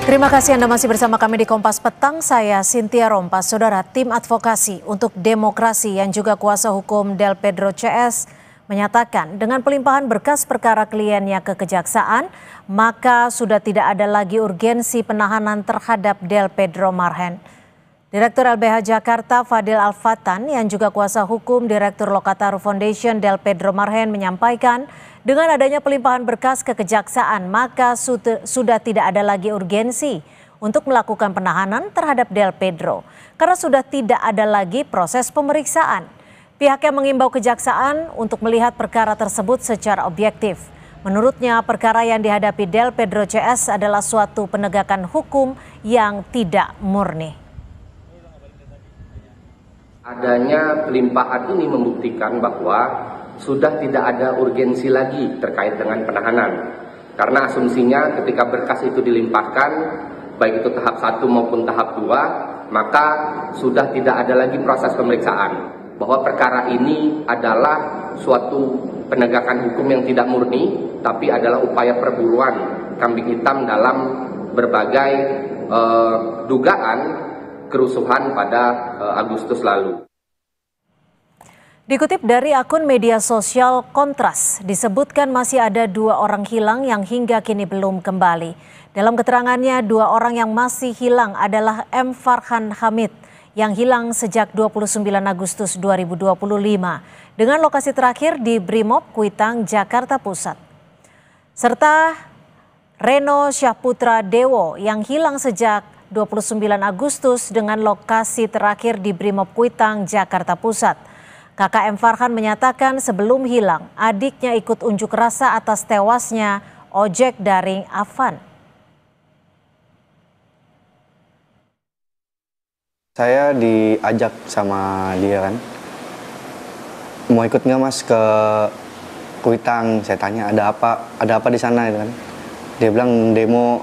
Terima kasih Anda masih bersama kami di Kompas Petang. Saya Cynthia Rompas. Saudara, tim advokasi untuk demokrasi yang juga kuasa hukum Del Pedro CS menyatakan dengan pelimpahan berkas perkara kliennya ke kejaksaan, maka sudah tidak ada lagi urgensi penahanan terhadap Del Pedro Marhen. Direktur LBH Jakarta Fadil Alfatan yang juga kuasa hukum Direktur Lokataru Foundation Del Pedro Marhen menyampaikan dengan adanya pelimpahan berkas ke kejaksaan maka sudah tidak ada lagi urgensi untuk melakukan penahanan terhadap Del Pedro karena sudah tidak ada lagi proses pemeriksaan. Pihaknya mengimbau kejaksaan untuk melihat perkara tersebut secara objektif. Menurutnya perkara yang dihadapi Del Pedro CS adalah suatu penegakan hukum yang tidak murni. Adanya pelimpahan ini membuktikan bahwa sudah tidak ada urgensi lagi terkait dengan penahanan. Karena asumsinya ketika berkas itu dilimpahkan, baik itu tahap 1 maupun tahap 2, maka sudah tidak ada lagi proses pemeriksaan. Bahwa perkara ini adalah suatu penegakan hukum yang tidak murni, tapi adalah upaya perburuan kambing hitam dalam berbagai dugaan kerusuhan pada Agustus lalu. Dikutip dari akun media sosial Kontras, disebutkan masih ada 2 orang hilang yang hingga kini belum kembali. Dalam keterangannya, 2 orang yang masih hilang adalah M. Farhan Hamid yang hilang sejak 29 Agustus 2025 dengan lokasi terakhir di Brimob Kuitang, Jakarta Pusat. Serta Reno Syahputra Dewo yang hilang sejak 29 Agustus dengan lokasi terakhir di Brimob Kuitang, Jakarta Pusat. Kakak M. Farhan menyatakan sebelum hilang, adiknya ikut unjuk rasa atas tewasnya ojek daring Afan. Saya diajak sama dia kan, mau ikut nggak mas ke Kuitang? Saya tanya ada apa di sana kan? Dia bilang demo.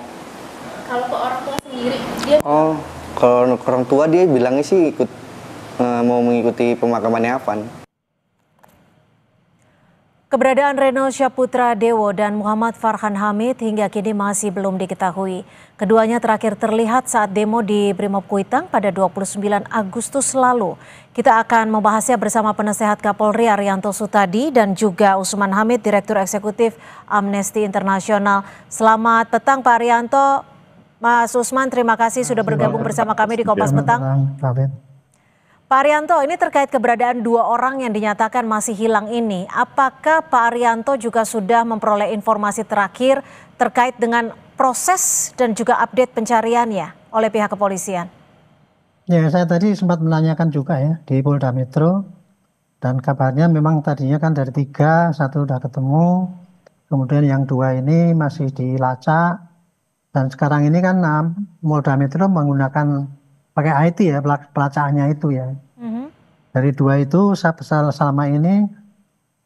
Kalau ke orang tua sendiri, dia kalau ke orang tua dia bilangnya sih ikut mau mengikuti pemakamannya Afan. Keberadaan Reno Syahputra Dewo dan Muhammad Farhan Hamid hingga kini masih belum diketahui. Keduanya terakhir terlihat saat demo di Brimob Kuitang pada 29 Agustus lalu. Kita akan membahasnya bersama penasehat Kapolri Arianto Sutadi dan juga Usman Hamid, Direktur Eksekutif Amnesty International. Selamat petang Pak Arianto. Mas Usman, terima kasih sudah bergabung bersama kami di Kompas Petang. Pak Arianto, ini terkait keberadaan 2 orang yang dinyatakan masih hilang ini. Apakah Pak Arianto juga sudah memperoleh informasi terakhir terkait dengan proses dan juga update pencariannya oleh pihak kepolisian? Ya, saya tadi sempat menanyakan juga ya di Polda Metro. Dan kabarnya memang tadinya kan dari 3, 1 udah ketemu. Kemudian yang 2 ini masih dilacak. Dan sekarang ini kan Polda Metro menggunakan pakai IT ya, pelacakannya itu ya. Dari 2 itu selama ini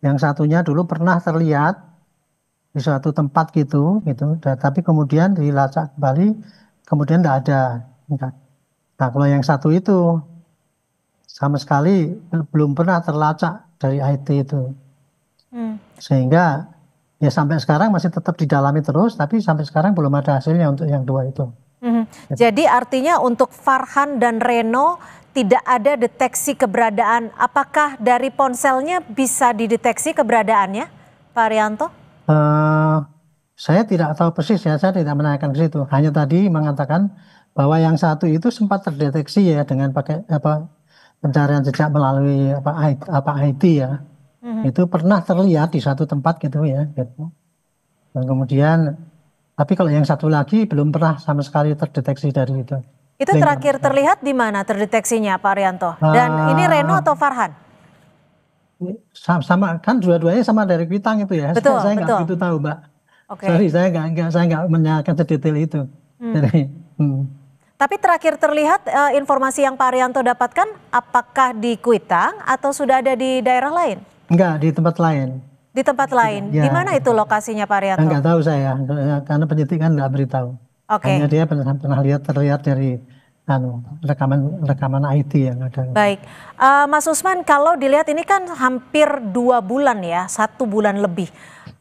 yang satunya dulu pernah terlihat di suatu tempat gitu. Tapi kemudian dilacak kembali, kemudian tidak ada. Nah kalau yang satu itu sama sekali belum pernah terlacak dari IT itu. Sehingga ya sampai sekarang masih tetap didalami terus, tapi sampai sekarang belum ada hasilnya untuk yang 2 itu. Jadi artinya untuk Farhan dan Reno tidak ada deteksi keberadaan. Apakah dari ponselnya bisa dideteksi keberadaannya, Pak Arianto? Saya tidak tahu persis ya, saya tidak menanyakan ke situ. Hanya tadi mengatakan bahwa yang satu itu sempat terdeteksi ya dengan pakai pencarian jejak melalui IT ya. Itu pernah terlihat di satu tempat gitu ya. Gitu. Dan kemudian tapi kalau yang satu lagi belum pernah sama sekali terdeteksi dari itu. Itu terakhir terlihat di mana terdeteksinya Pak Arianto? Dan ini Reno atau Farhan? Sama kan dua-duanya sama dari Kuitang itu ya. Betul, saya nggak begitu tahu Mbak. Sorry saya nggak menanyakan sedetail itu. Tapi terakhir terlihat informasi yang Pak Arianto dapatkan apakah di Kuitang atau sudah ada di daerah lain? Enggak, di tempat lain. Di tempat lain. Ya. Di mana itu lokasinya Pak Arianto? Enggak tahu saya, karena penyidik kan nggak beritahu. Hanya dia pernah terlihat dari rekaman IT yang ada. Baik, Mas Usman, kalau dilihat ini kan hampir 2 bulan ya, 1 bulan lebih.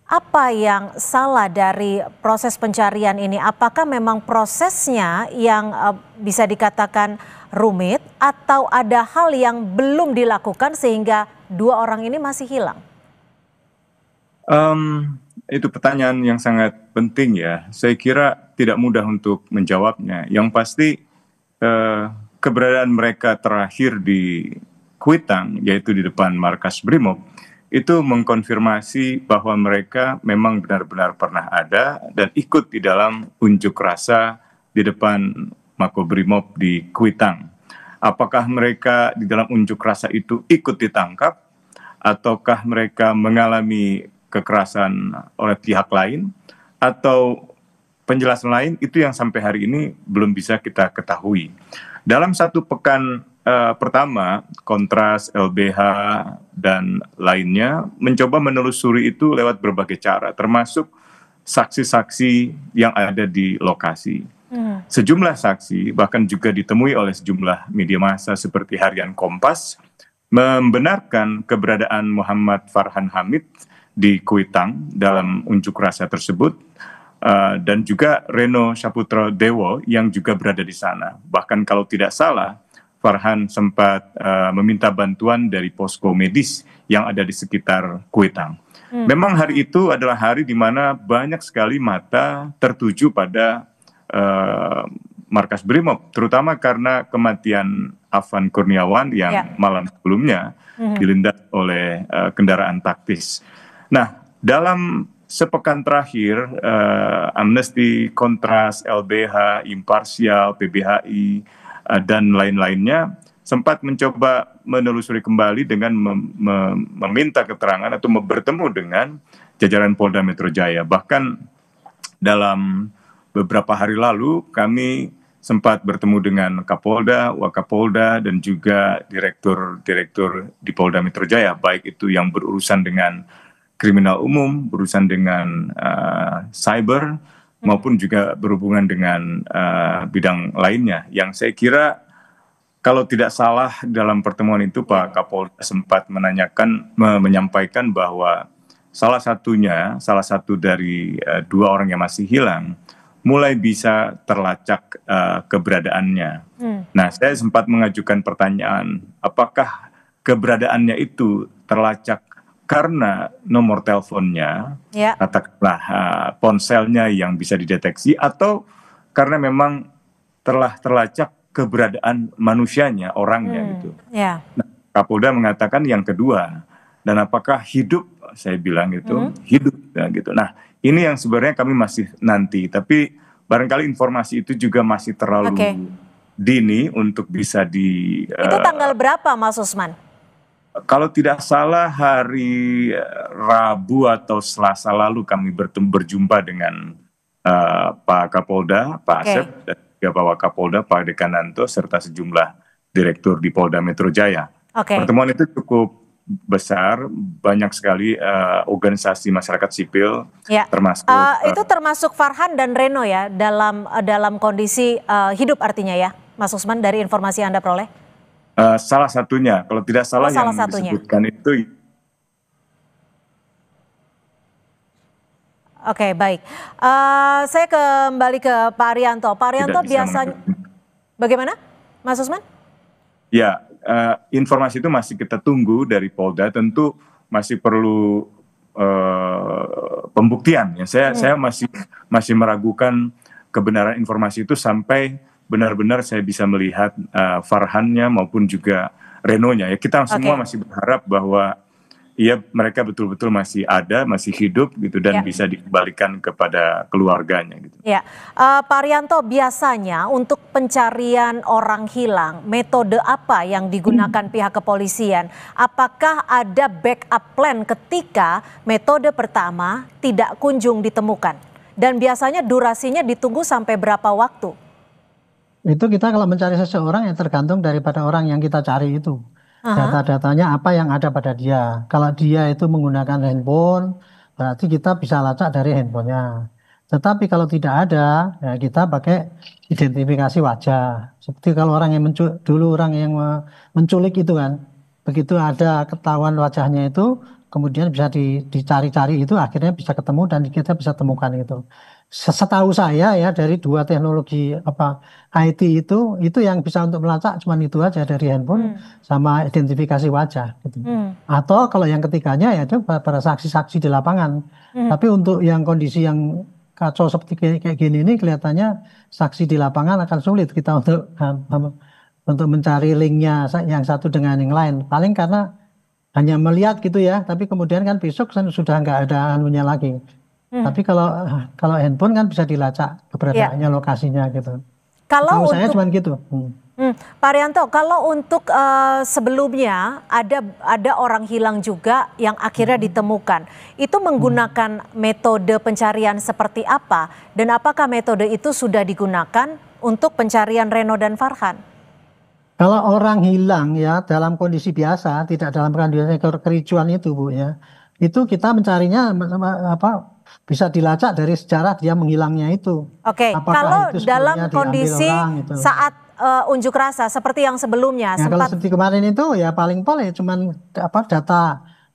Apa yang salah dari proses pencarian ini? Apakah memang prosesnya yang bisa dikatakan rumit atau ada hal yang belum dilakukan sehingga dua orang ini masih hilang? Itu pertanyaan yang sangat penting ya. Saya kira tidak mudah untuk menjawabnya. Yang pasti keberadaan mereka terakhir di Kuitang, yaitu di depan markas Brimob, itu mengkonfirmasi bahwa mereka memang benar-benar pernah ada dan ikut di dalam unjuk rasa di depan Makobrimob di Kuitang. Apakah mereka di dalam unjuk rasa itu ikut ditangkap, ataukah mereka mengalami kekerasan oleh pihak lain, atau penjelasan lain, itu yang sampai hari ini belum bisa kita ketahui. Dalam satu pekan pertama, Kontras, LBH, dan lainnya mencoba menelusuri itu lewat berbagai cara, termasuk saksi-saksi yang ada di lokasi. Sejumlah saksi, bahkan juga ditemui oleh sejumlah media massa seperti Harian Kompas, membenarkan keberadaan Muhammad Farhan Hamid di Kuitang dalam unjuk rasa tersebut, dan juga Reno Saputra Dewo yang juga berada di sana. Bahkan kalau tidak salah, Farhan sempat meminta bantuan dari posko medis yang ada di sekitar Kuitang. Memang hari itu adalah hari di mana banyak sekali mata tertuju pada markas Brimob, terutama karena kematian Afan Kurniawan yang malam sebelumnya dilindas oleh kendaraan taktis. Nah, dalam sepekan terakhir, Amnesty, Kontras, LBH, Imparsial, PBHI, dan lain-lainnya sempat mencoba menelusuri kembali dengan meminta keterangan atau bertemu dengan jajaran Polda Metro Jaya. Bahkan dalam beberapa hari lalu kami sempat bertemu dengan Kapolda, Wakapolda, dan juga direktur-direktur di Polda Metro Jaya, baik itu yang berurusan dengan kriminal umum, berurusan dengan cyber, maupun juga berhubungan dengan bidang lainnya. Yang saya kira kalau tidak salah dalam pertemuan itu Pak Kapolda sempat menyampaikan bahwa salah satu dari dua orang yang masih hilang mulai bisa terlacak keberadaannya. Nah, saya sempat mengajukan pertanyaan, apakah keberadaannya itu terlacak karena nomor teleponnya, katakanlah ponselnya yang bisa dideteksi, atau karena memang telah terlacak keberadaan manusianya, orangnya gitu. Nah, Kapolda mengatakan yang kedua, dan apakah hidup, saya bilang itu hidup gitu. Nah, ini yang sebenarnya kami masih nanti, tapi barangkali informasi itu juga masih terlalu dini untuk bisa Itu tanggal berapa, Mas Usman? Kalau tidak salah hari Rabu atau Selasa lalu kami berjumpa dengan Pak Kapolda, Pak Asep, dan juga Pak Wakapolda, Pak Dekananto, serta sejumlah direktur di Polda Metro Jaya. Pertemuan itu cukup besar, banyak sekali organisasi masyarakat sipil, termasuk itu termasuk Farhan dan Reno ya, dalam kondisi hidup artinya ya, Mas Usman, dari informasi yang Anda peroleh? Salah satunya, kalau tidak salah yang disebutkan itu. Oke, baik. Saya kembali ke Pak Arianto. Pak Arianto biasanya, bagaimana, Mas Usman? Ya, informasi itu masih kita tunggu dari Polda. Tentu masih perlu pembuktian. Ya, saya masih meragukan kebenaran informasi itu sampai benar-benar saya bisa melihat Farhannya maupun juga Renonya. Ya, kita semua masih berharap bahwa mereka betul-betul masih ada, masih hidup gitu, dan bisa dikembalikan kepada keluarganya gitu. Pak Arianto, biasanya untuk pencarian orang hilang, metode apa yang digunakan pihak kepolisian? Apakah ada backup plan ketika metode pertama tidak kunjung ditemukan? Dan biasanya durasinya ditunggu sampai berapa waktu? Itu kita kalau mencari seseorang yang tergantung daripada orang yang kita cari itu. Data-datanya apa yang ada pada dia. Kalau dia itu menggunakan handphone, berarti kita bisa lacak dari handphonenya. Tetapi kalau tidak ada, ya kita pakai identifikasi wajah. Seperti kalau orang yang dulu orang yang menculik itu kan, begitu ada ketahuan wajahnya itu, kemudian bisa dicari-cari itu, akhirnya bisa ketemu dan kita bisa temukan itu. Setahu saya ya dari dua teknologi IT itu yang bisa untuk melacak cuma itu aja dari handphone sama identifikasi wajah gitu. Atau kalau yang ketiganya ya itu para saksi-saksi di lapangan. Tapi untuk yang kondisi yang kacau seperti kayak gini ini kelihatannya saksi di lapangan akan sulit kita untuk mencari linknya yang satu dengan yang lain. Paling karena hanya melihat gitu ya, tapi kemudian kan besok sudah nggak ada anunya lagi. Tapi kalau handphone kan bisa dilacak keberadaannya, lokasinya gitu. Kalau untuk saya cuma gitu. Pak Arianto, kalau untuk sebelumnya ada orang hilang juga yang akhirnya ditemukan, itu menggunakan metode pencarian seperti apa? Dan apakah metode itu sudah digunakan untuk pencarian Reno dan Farhan? Kalau orang hilang ya dalam kondisi biasa, tidak dalam kondisi kericuan itu Bu ya, itu kita mencarinya bisa dilacak dari sejarah dia menghilangnya itu. Oke, kalau dalam kondisi gitu, saat unjuk rasa seperti yang sebelumnya, kalau seperti kemarin itu ya paling cuman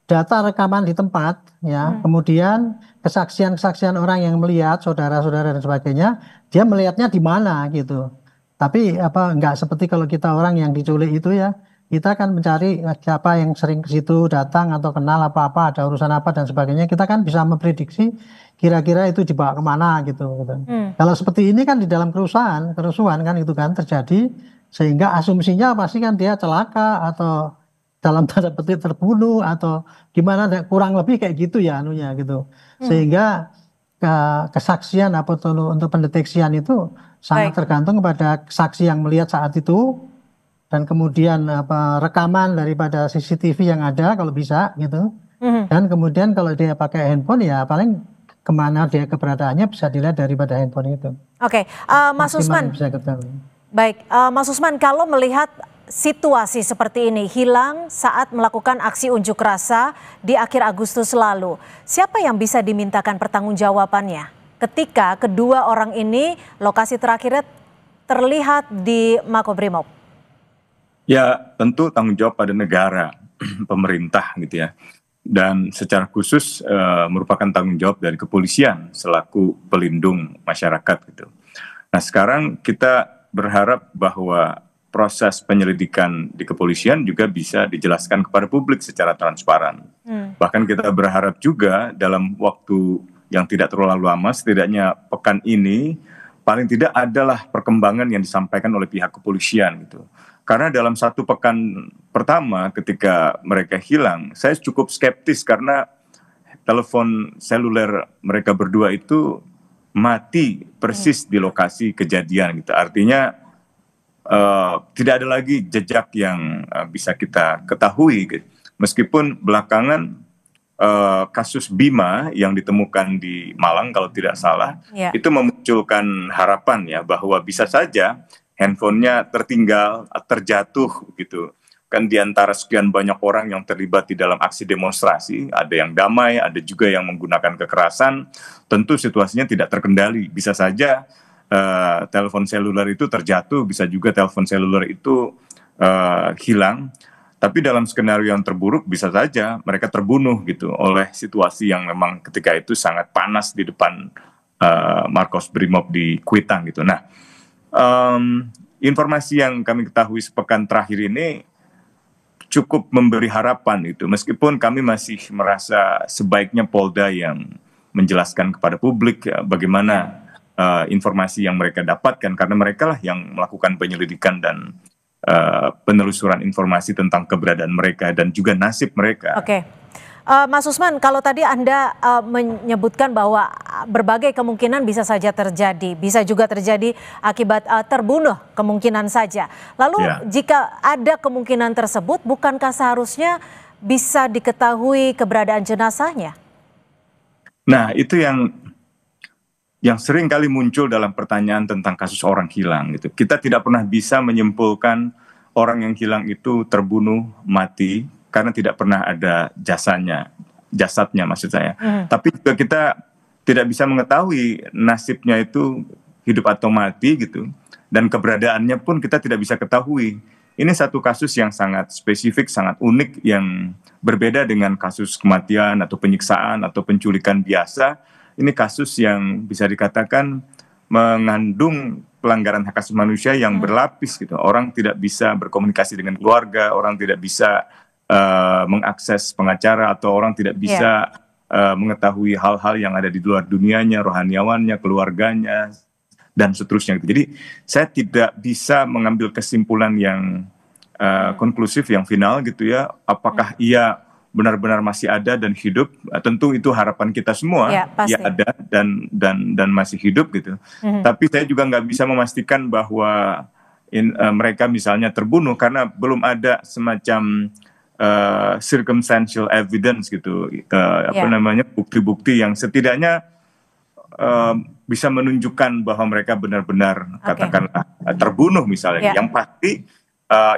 data rekaman di tempat ya, kemudian kesaksian orang yang melihat, saudara-saudara dan sebagainya, dia melihatnya di mana gitu. Tapi nggak seperti kalau kita orang yang diculik itu ya, kita kan mencari siapa yang sering ke situ datang atau kenal apa-apa, ada urusan apa dan sebagainya. Kita kan bisa memprediksi kira-kira itu dibawa kemana gitu. Kalau seperti ini kan di dalam kerusuhan kan itu kan terjadi, sehingga asumsinya pasti kan dia celaka atau dalam tanda petik terbunuh atau gimana, kurang lebih kayak gitu ya anunya gitu. Sehingga kesaksian untuk pendeteksian itu sangat tergantung kepada saksi yang melihat saat itu. Dan kemudian rekaman daripada CCTV yang ada kalau bisa gitu. Dan kemudian kalau dia pakai handphone ya paling kemana dia keberadaannya bisa dilihat daripada handphone itu. Oke, Mas Usman. Baik, Mas Usman, kalau melihat situasi seperti ini, hilang saat melakukan aksi unjuk rasa di akhir Agustus lalu, siapa yang bisa dimintakan pertanggungjawabannya ketika kedua orang ini lokasi terakhirnya terlihat di Makobrimob? Ya tentu tanggung jawab pada negara, pemerintah gitu ya. Dan secara khusus merupakan tanggung jawab dari kepolisian selaku pelindung masyarakat gitu. Nah sekarang kita berharap bahwa proses penyelidikan di kepolisian juga bisa dijelaskan kepada publik secara transparan. Bahkan kita berharap juga dalam waktu yang tidak terlalu lama, setidaknya pekan ini, paling tidak adalah perkembangan yang disampaikan oleh pihak kepolisian gitu. Karena dalam satu pekan pertama ketika mereka hilang, saya cukup skeptis karena telepon seluler mereka berdua itu mati persis di lokasi kejadian gitu. Artinya tidak ada lagi jejak yang bisa kita ketahui gitu. Meskipun belakangan kasus Bima yang ditemukan di Malang kalau tidak salah, itu memunculkan harapan ya bahwa bisa saja handphonenya tertinggal, terjatuh gitu. Kan di antara sekian banyak orang yang terlibat di dalam aksi demonstrasi, ada yang damai, ada juga yang menggunakan kekerasan, tentu situasinya tidak terkendali. Bisa saja telepon seluler itu terjatuh, bisa juga telepon seluler itu hilang. Tapi dalam skenario yang terburuk bisa saja mereka terbunuh gitu oleh situasi yang memang ketika itu sangat panas di depan Makobrimob di Kuitang gitu. Nah, informasi yang kami ketahui sepekan terakhir ini cukup memberi harapan itu, meskipun kami masih merasa sebaiknya Polda yang menjelaskan kepada publik bagaimana informasi yang mereka dapatkan, karena mereka lah yang melakukan penyelidikan dan penelusuran informasi tentang keberadaan mereka dan juga nasib mereka. Oke. Mas Usman, kalau tadi Anda menyebutkan bahwa berbagai kemungkinan bisa saja terjadi, bisa juga terjadi akibat terbunuh kemungkinan saja. Lalu jika ada kemungkinan tersebut, bukankah seharusnya bisa diketahui keberadaan jenazahnya? Nah, itu yang sering kali muncul dalam pertanyaan tentang kasus orang hilang gitu. Kita tidak pernah bisa menyimpulkan orang yang hilang itu terbunuh, mati, karena tidak pernah ada jasadnya maksud saya. Tapi juga kita tidak bisa mengetahui nasibnya itu hidup atau mati gitu. Dan keberadaannya pun kita tidak bisa ketahui. ini satu kasus yang sangat spesifik, sangat unik, yang berbeda dengan kasus kematian atau penyiksaan atau penculikan biasa. Ini kasus yang bisa dikatakan mengandung pelanggaran hak asasi manusia yang berlapis gitu. Orang tidak bisa berkomunikasi dengan keluarga, orang tidak bisa mengakses pengacara, atau orang tidak bisa mengetahui hal-hal yang ada di luar dunianya, rohaniawannya, keluarganya, dan seterusnya. Jadi saya tidak bisa mengambil kesimpulan yang konklusif, yang final gitu ya. Apakah ia benar-benar masih ada dan hidup? Tentu itu harapan kita semua, ia ada dan masih hidup gitu. Tapi saya juga nggak bisa memastikan bahwa mereka misalnya terbunuh, karena belum ada semacam circumstantial evidence gitu, bukti-bukti yang setidaknya bisa menunjukkan bahwa mereka benar-benar katakanlah terbunuh misalnya. Yang pasti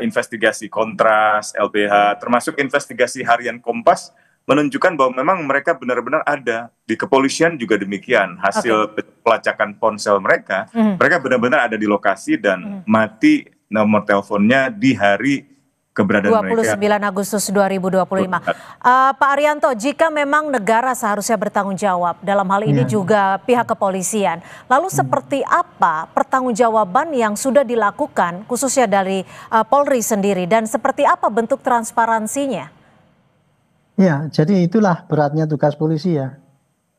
investigasi Kontras, LBH, termasuk investigasi harian Kompas menunjukkan bahwa memang mereka benar-benar ada. Di kepolisian juga demikian, hasil pelacakan ponsel mereka, mereka benar-benar ada di lokasi dan mati nomor teleponnya di hari keberadaan 29 mereka. Agustus 2025. Pak Arianto, jika memang negara seharusnya bertanggung jawab, dalam hal ini juga pihak kepolisian, lalu seperti apa pertanggungjawaban yang sudah dilakukan khususnya dari Polri sendiri, dan seperti apa bentuk transparansinya? Ya, jadi itulah beratnya tugas polisi ya.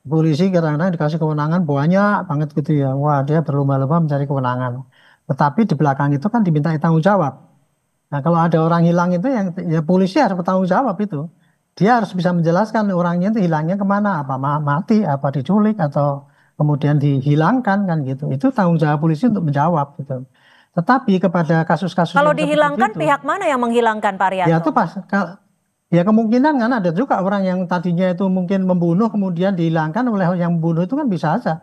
Polisi kadang-kadang dikasih kewenangan banyak banget gitu ya. Wah, dia berlomba-lomba mencari kewenangan. Tetapi di belakang itu kan dimintai tanggung jawab. Nah, kalau ada orang hilang itu ya polisi harus bertanggung jawab itu. Dia harus bisa menjelaskan orangnya itu hilangnya kemana, apa mati, apa diculik, atau kemudian dihilangkan kan gitu. Itu tanggung jawab polisi untuk menjawab gitu. Tetapi kepada kasus-kasus kalau yang dihilangkan itu, pihak mana yang menghilangkan, Pak Arianto? ya itu ya kemungkinan kan ada juga orang yang tadinya itu mungkin membunuh kemudian dihilangkan oleh yang membunuh, itu kan bisa aja.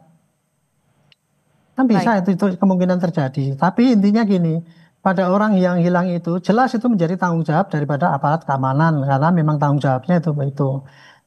Kan bisa itu kemungkinan terjadi. Tapi intinya gini, pada orang yang hilang itu jelas itu menjadi tanggung jawab daripada aparat keamanan, karena memang tanggung jawabnya itu.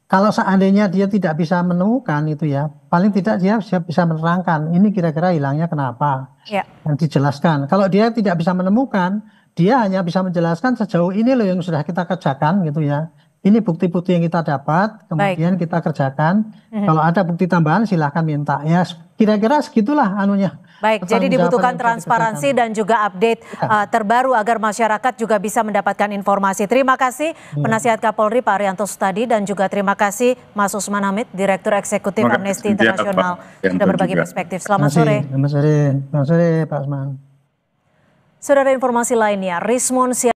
Kalau seandainya dia tidak bisa menemukan itu ya, paling tidak dia bisa menerangkan ini kira-kira hilangnya kenapa, yang dijelaskan. Kalau dia tidak bisa menemukan, dia hanya bisa menjelaskan sejauh ini loh yang sudah kita kerjakan gitu ya. Ini bukti-bukti yang kita dapat, kemudian kita kerjakan. Kalau ada bukti tambahan silahkan minta. Ya kira-kira segitulah anunya. Baik, jadi dibutuhkan transparansi dan juga update terbaru agar masyarakat juga bisa mendapatkan informasi. Terima kasih Penasihat Kapolri Pak Arianto Sutadi, dan juga terima kasih Mas Usman Hamid, Direktur Eksekutif Amnesty International, sudah berbagi perspektif. Selamat sore. Selamat sore Pak Usman. Saudara, informasi lainnya, Rismon